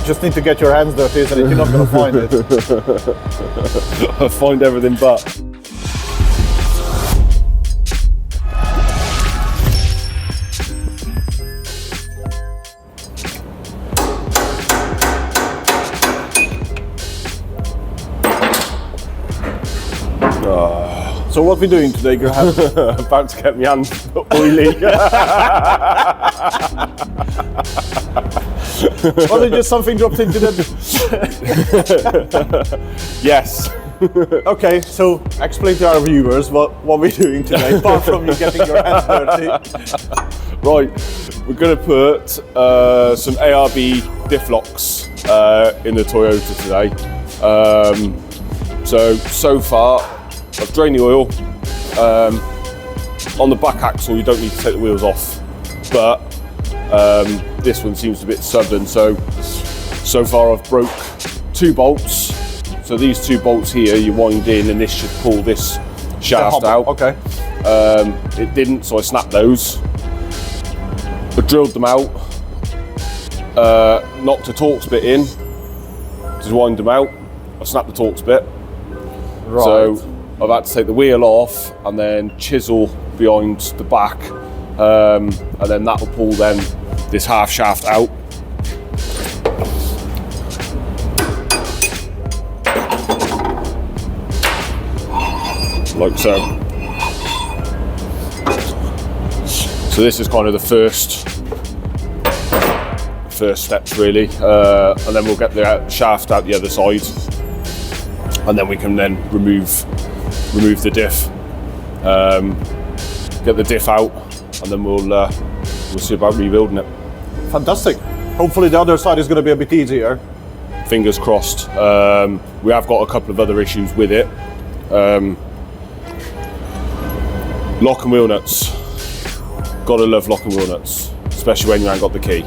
just need to get your hands dirty, isn't it? You're not going to find it. I find everything but. So what are we doing today, Graham? About to get my hands oily. Was it just something dropped into the... Yes. Okay, so explain to our viewers what we're doing today, apart from you getting your hands dirty. Right, we're going to put some ARB diff locks in the Toyota today. So far, I've drained the oil. On the back axle, you don't need to take the wheels off, but this one seems a bit sudden. So far I've broke 2 bolts. So these 2 bolts here, you wind in, and this should pull this shaft out. Okay. It didn't, so I snapped those. I drilled them out, knocked the Torx bit in to wind them out. I snapped the Torx bit. Right. So I've had to take the wheel off and then chisel behind the back, and then that will pull then this half shaft out. Like so. So this is kind of the first steps really, and then we'll get the shaft out the other side, and then we can then remove the diff, get the diff out, and then we'll see about rebuilding it. Fantastic. Hopefully the other side is going to be a bit easier. Fingers crossed. We have got a couple of other issues with it. Lock and wheel nuts. Gotta love lock and wheel nuts, especially when you ain't got the key.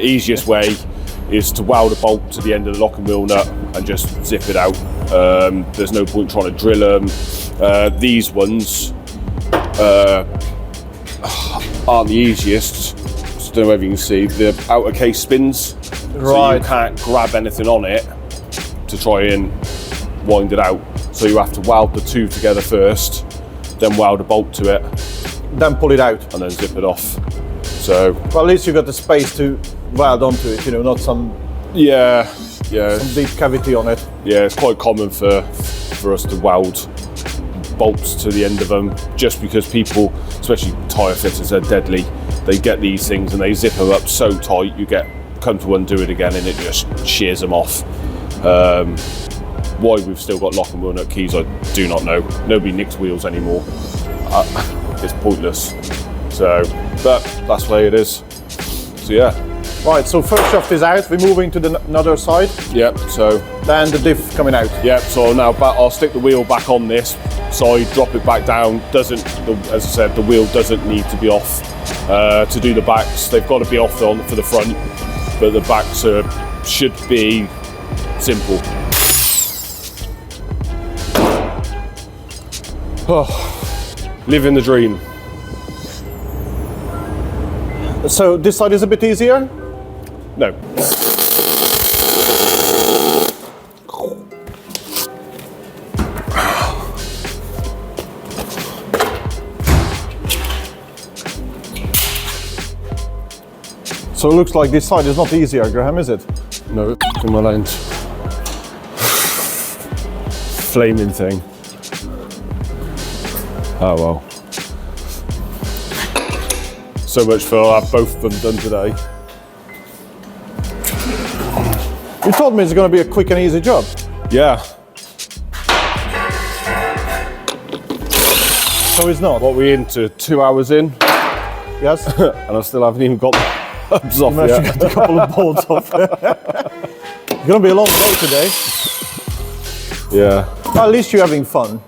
Easiest way is to weld a bolt to the end of the lock and wheel nut and just zip it out. There's no point trying to drill them. These ones aren't the easiest. I don't know whether you can see, the outer case spins. So you can't grab anything on it to try and wind it out. So you have to weld the 2 together first, then weld a bolt to it. Then pull it out. And then zip it off. So. Well, at least you got the space to weld onto it, you know, not some some deep cavity on it. Yeah, it's quite common for us to weld bolts to the end of them, just because people, especially tyre fitters, are deadly. They get these things and they zip them up so tight, come to undo it again and it just shears them off. Why we've still got lock and wheel nut keys, I do not know. Nobody nicks wheels anymore. It's pointless. So, but that's the way it is. So yeah. Right, so first shaft is out, we're moving to the other side. Yep, so. Then the diff coming out. Yep, so now I'll stick the wheel back on this side, drop it back down. As I said, the wheel doesn't need to be off to do the backs. They've got to be off for the front, but the backs should be simple. Oh, living the dream. So this side is a bit easier? No. So it looks like this side is not easier, Graham, is it? No, in my lens. Flaming thing. Oh well. So much for I'll have both of them done today. You told me it's going to be a quick and easy job. Yeah. So it's not. What, we into 2 hours in? Yes. And I still haven't even got the hubs off yet. You managed to get a couple of bolts off. It's going to be a long day today. Yeah. Well, at least you're having fun.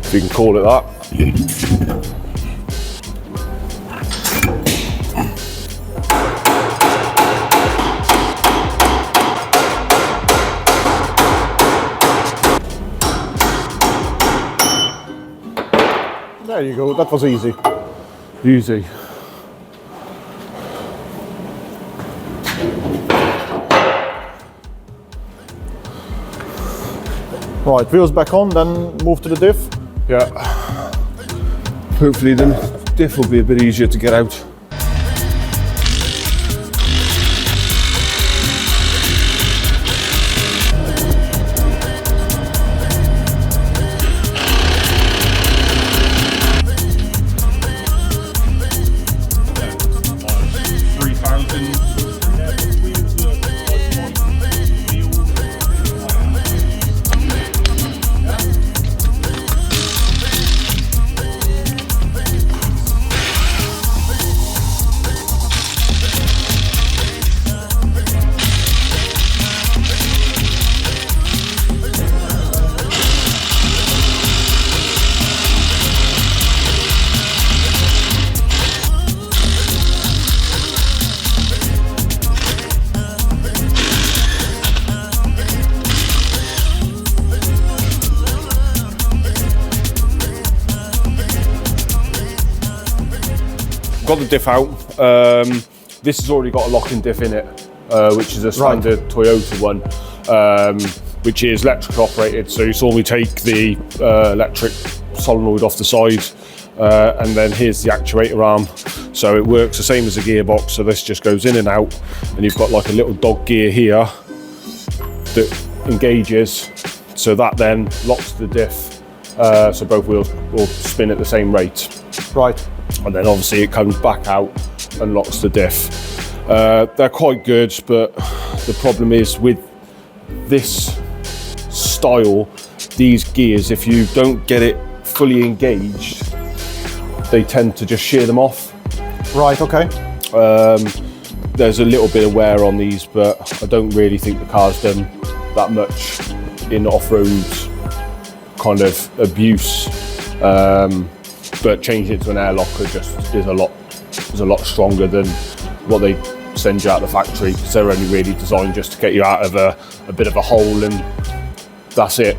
If you can call it that. There you go, that was easy. Easy. Right, wheels back on, then move to the diff. Yeah. Hopefully the diff will be a bit easier to get out. Got the diff out. This has already got a locking diff in it, which is a standard Toyota one, which is electric operated. So you saw me take the electric solenoid off the side, and then here's the actuator arm. So it works the same as a gearbox. So this just goes in and out, and you've got like a little dog gear here that engages. So that then locks the diff. So both wheels will spin at the same rate. Right. And then obviously it comes back out and locks the diff. They're quite good, but the problem is with this style, these gears, if you don't get it fully engaged, they tend to just shear them off. Right, okay. There's a little bit of wear on these, but I don't really think the car's done that much in off-road kind of abuse. But changing it to an air locker just is a lot stronger than what they send you out of the factory, because they're only really designed just to get you out of a bit of a hole, and that's it.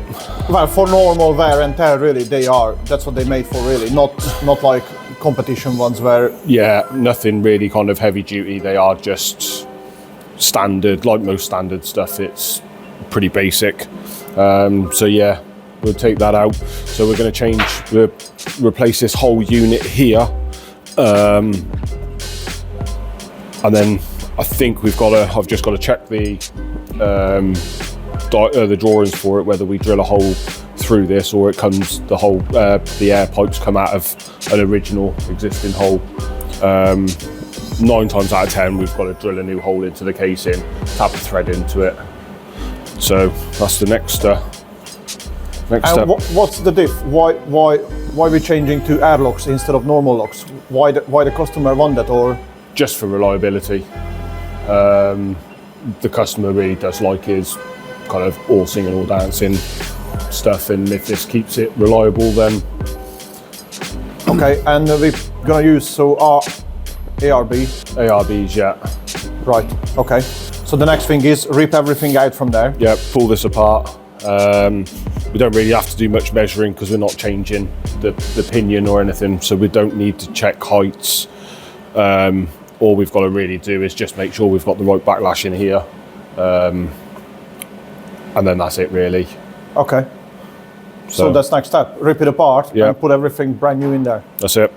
Well, for normal wear and tear, really, that's what they made for, really. Not like competition ones where... Yeah, nothing really kind of heavy duty. They are just standard, like most standard stuff. It's pretty basic. So yeah, we'll take that out. So we're going to replace this whole unit here, and then I think I've just got to check the drawings for it, whether we drill a hole through this or the air pipes come out of an original existing hole. 9 times out of 10 we've got to drill a new hole into the casing, tap a thread into it. So that's the next step. What's the diff? Why are we changing to air locks instead of normal locks? Why the customer want that, or? Just for reliability. The customer really does like his kind of all singing, all dancing stuff, and if this keeps it reliable, then... Okay, and we're gonna use ARBs, yeah. Right, okay. So the next thing is rip everything out from there. Yeah, pull this apart. We don't really have to do much measuring because we're not changing the pinion or anything, so we don't need to check heights. All we've got to really do is just make sure we've got the right backlash in here, and then that's it really. Okay. So that's next step. Rip it apart and put everything brand new in there. That's it.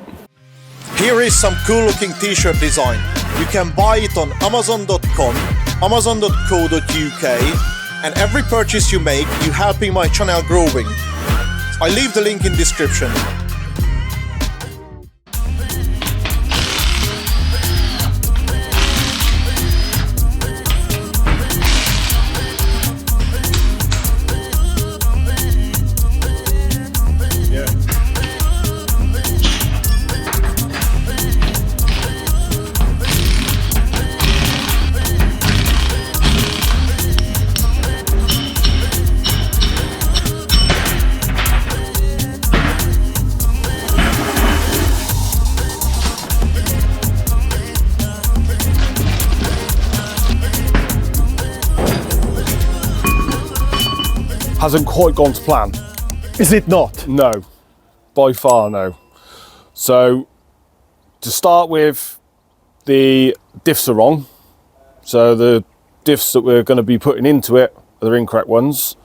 Here is some cool looking t-shirt design. You can buy it on amazon.com, amazon.co.uk, and every purchase you make, you're helping my channel growing. I leave the link in description. Hasn't quite gone to plan. Is it not? No, by far no. So to start with, the diffs are wrong. So the diffs that we're going to be putting into it are the incorrect ones.